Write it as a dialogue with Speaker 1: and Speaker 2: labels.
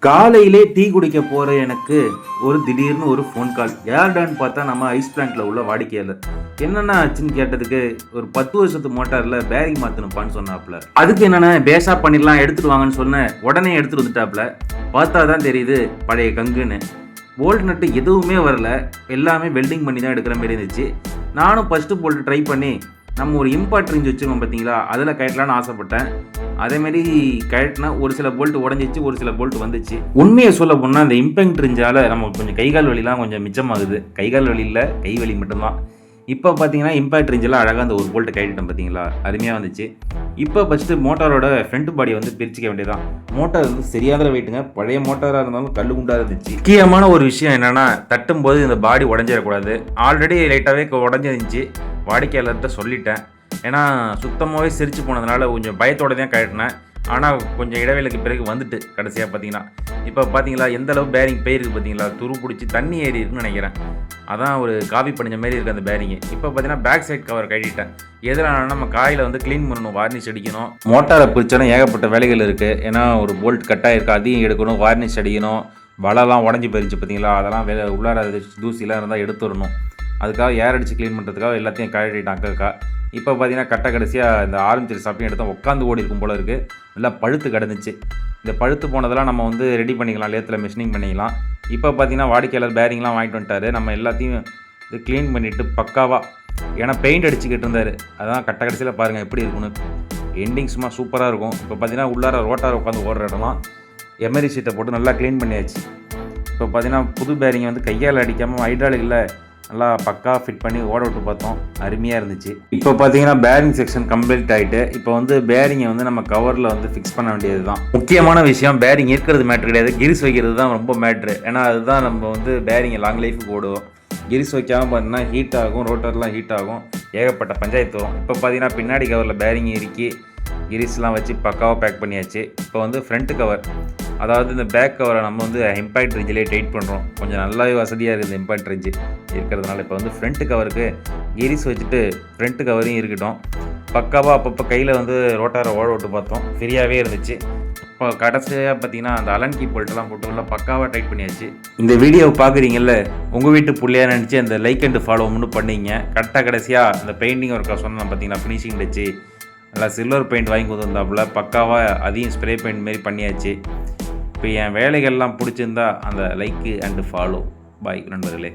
Speaker 1: காலையிலே டீ குடிக்க போற எனக்கு ஒரு திடீர்னு ஒரு ஃபோன் கால். யார்டான்னு பார்த்தா நம்ம ஐஸ் பிளான்ட்ல உள்ள வாடிக்கையாளர். என்னென்ன ஆச்சுன்னு கேட்டதுக்கு ஒரு 10 வருஷத்து மோட்டார்ல பேரிங் மாத்தணும்ப்பான்னு சொன்னாப்ல. அதுக்கு என்னன்னா பேஷா பண்ணிடலாம் எடுத்துட்டு வாங்கன்னு சொன்னேன். உடனே எடுத்துட்டு வந்துட்டாப்ல. பார்த்தா தான் தெரியுது பழைய கங்குன்னு. போல்ட் நட்டு எதுவுமே வரல, எல்லாமே வெல்டிங் பண்ணி தான் எடுக்கிற மாதிரி இருந்துச்சு. நானும் ஃபர்ஸ்ட் போல்ட் ட்ரை பண்ணி நம்ம ஒரு இம்பார்ட் ரேஞ்ச் வச்சுருக்கோம் பார்த்தீங்களா, அதில் கட்டலான்னு ஆசைப்பட்டேன். அதேமாரி கழட்டினா ஒரு சில போல்ட் உடஞ்சிச்சு, ஒரு சில போல்ட் வந்துச்சு. உண்மையை சொல்ல போனால் அந்த இம்பேக்ட் ரேஞ்சால் நமக்கு கொஞ்சம் கைகால் வலிலாம் கொஞ்சம் மிச்சமாகுது. கைகால் வலி இல்லை, கை வலி மட்டும்தான். இப்போ பார்த்தீங்கன்னா இம்பேக்ட் ரேஞ்செல்லாம் அழகாக அந்த ஒரு போல்ட்டு கழட்டிட்டோம் பார்த்தீங்களா, அருமையாக வந்துச்சு. இப்போ ஃபஸ்ட்டு மோட்டாரோட ஃப்ரண்ட் பாடியை வந்து பிரிச்சுக்க வேண்டியதான். மோட்டார் வந்து சரியாக வெயிட்டுங்க, பழைய மோட்டாராக இருந்தாலும் கல் குண்டாக இருந்துச்சு. முக்கியமான ஒரு விஷயம் என்னென்னா, தட்டும்போது இந்த பாடி உடஞ்சிடக்கூடாது. ஆல்ரெடி லைட்டாகவே உடஞ்சிருந்துச்சு, வாடிக்கையாளர்கிட்ட சொல்லிட்டேன். ஏன்னா சுத்தமாகவே சிரிச்சு போனதுனால கொஞ்சம் பயத்தோடு தான் கழட்டினேன். ஆனால் கொஞ்சம் இடைவேளைக்கு பிறகு வந்துட்டு கடைசியாக பார்த்தீங்கன்னா இப்போ பார்த்தீங்களா எந்த அளவு பேரிங் போயிருக்கு பார்த்தீங்களா, துரு பிடிச்சி தண்ணி ஏறி இருக்குன்னு நினைக்கிறேன். அதான் ஒரு காபி படிஞ்ச மாதிரி இருக்குது அந்த பேரிங்கு. இப்போ பார்த்தீங்கன்னா பேக் சைட் கவர் கட்டிட்டேன். எதிரான நம்ம காயில் வந்து க்ளீன் பண்ணணும், வார்னிஷ் அடிக்கணும். மோட்டாரை பிரிச்சோன்னா ஏகப்பட்ட வேலைகள் இருக்குது. ஏன்னா ஒரு போல்ட் கட்டாயிருக்கு, அதையும் எடுக்கணும், வார்னிஷ் அடிக்கணும். வலைலாம் உடஞ்சி போயிருச்சு பார்த்தீங்களா, அதெல்லாம் உள்ளார தூசிலாம் இருந்தால் எடுத்துடணும். அதுக்காக ஏர் அடித்து க்ளீன் பண்ணுறதுக்காக எல்லாத்தையும் கழட்டிட்டான் அக்கா. இப்போ பார்த்தீங்கன்னா கடைசியாக இந்த ஆரம்பிச்சு சாப்பிட்டு எடுத்தோம், உட்காந்து ஓடி இருக்கும் போல இருக்குது. நல்லா பழுத்து கிடந்துச்சு. இந்த பழுத்து போனதெல்லாம் நம்ம வந்து ரெடி பண்ணிக்கலாம், லேத்தில் மிஷினிங் பண்ணிக்கலாம். இப்போ பார்த்தீங்கன்னா வாடிக்கையாளர் பேரிங்லாம் வாங்கிட்டு வந்துட்டார். நம்ம எல்லாத்தையும் இது க்ளீன் பண்ணிவிட்டு பக்காவாக, ஏன்னா பெயிண்ட் அடிச்சுக்கிட்டு இருந்தார். அதான் கடைசியில் பாருங்கள் எப்படி இருக்குன்னு. எண்டிங் சும்மா சூப்பராக இருக்கும். இப்போ பார்த்தீங்கன்னா உள்ளார ரோட்டார் உட்காந்து ஓடுற இடம்லாம் எமரி சீட்டை போட்டு நல்லா க்ளீன் பண்ணியாச்சு. இப்போ பார்த்தீங்கன்னா புது பேரிங்கை வந்து கையால் அடிக்காமல் ஹைட்ராலிக்கில் நல்லா பக்கா ஃபிட் பண்ணி ஓட விட்டு பார்த்தோம், அருமையாக இருந்துச்சு. இப்போ பார்த்தீங்கன்னா பேரிங் செக்ஷன் கம்ப்ளீட் ஆகிட்டு இப்போ வந்து பேரிங்கை வந்து நம்ம கவரில் வந்து ஃபிக்ஸ் பண்ண வேண்டியது தான். முக்கியமான விஷயம் பேரிங் இருக்கிறது மேட்ரு கிடையாது, கிரிஸ் வைக்கிறது தான் ரொம்ப மேட்ரு. ஏன்னா அதுதான் நம்ம வந்து பேரிங்கை லாங் லைஃபுக்கு ஓடுவோம். கிரிஸ் வைக்காமல் பார்த்தீங்கன்னா ஹீட் ஆகும், ரோட்டர்லாம் ஹீட் ஆகும், ஏகப்பட்ட பஞ்சாயத்து வரும். இப்போ பார்த்தீங்கன்னா பின்னாடி கவரில் பேரிங் இறுக்கி கிரிஸ்லாம் வச்சு பக்காவாக பேக் பண்ணியாச்சு. இப்போ வந்து ஃப்ரண்ட்டு கவர், அதாவது இந்த பேக் கவரை நம்ம வந்து இம்பாக்ட் ரேஞ்சிலே டைட் பண்ணுறோம். கொஞ்சம் நல்லாவே வசதியாக இருக்குது இம்பாக்ட் ரேஞ்சு இருக்கிறதுனால. இப்போ வந்து ஃப்ரண்ட்டு கவருக்கு கிரிஸ் வச்சுட்டு ஃப்ரண்ட்டு கவரையும் இருக்கட்டும். பக்காவாக அப்பப்போ கையில் வந்து ரோட்டாரை ஓட விட்டு பார்த்தோம், ஃப்ரீயாகவே இருந்துச்சு. இப்போ கடைசியாக பார்த்தீங்கன்னா அந்த அலன் கீ போல்ட்டெல்லாம் போட்டு உள்ள பக்காவாக டைட் பண்ணியாச்சு. இந்த வீடியோவை பார்க்குறீங்கல்ல, உங்கள் வீட்டு பிள்ளையா நினச்சி அந்த லைக் அண்ட் ஃபாலோ மட்டும் பண்ணிங்க. கடைசியாக அந்த பெயிண்டிங் ஒர்க்காக சொன்னேன் பார்த்தீங்கன்னா, ஃபினிஷிங் டச்சு நல்லா சில்வர் பெயிண்ட் வாங்கி கொடுத்துருந்தாப்புல, பக்காவாக அதையும் ஸ்ப்ரே பெயிண்ட் மாரி பண்ணியாச்சு. இப்போ என் வேலைகள்லாம் பிடிச்சிருந்தா அந்த லைக்கு அண்டு ஃபாலோ. பாய் நண்பர்களே.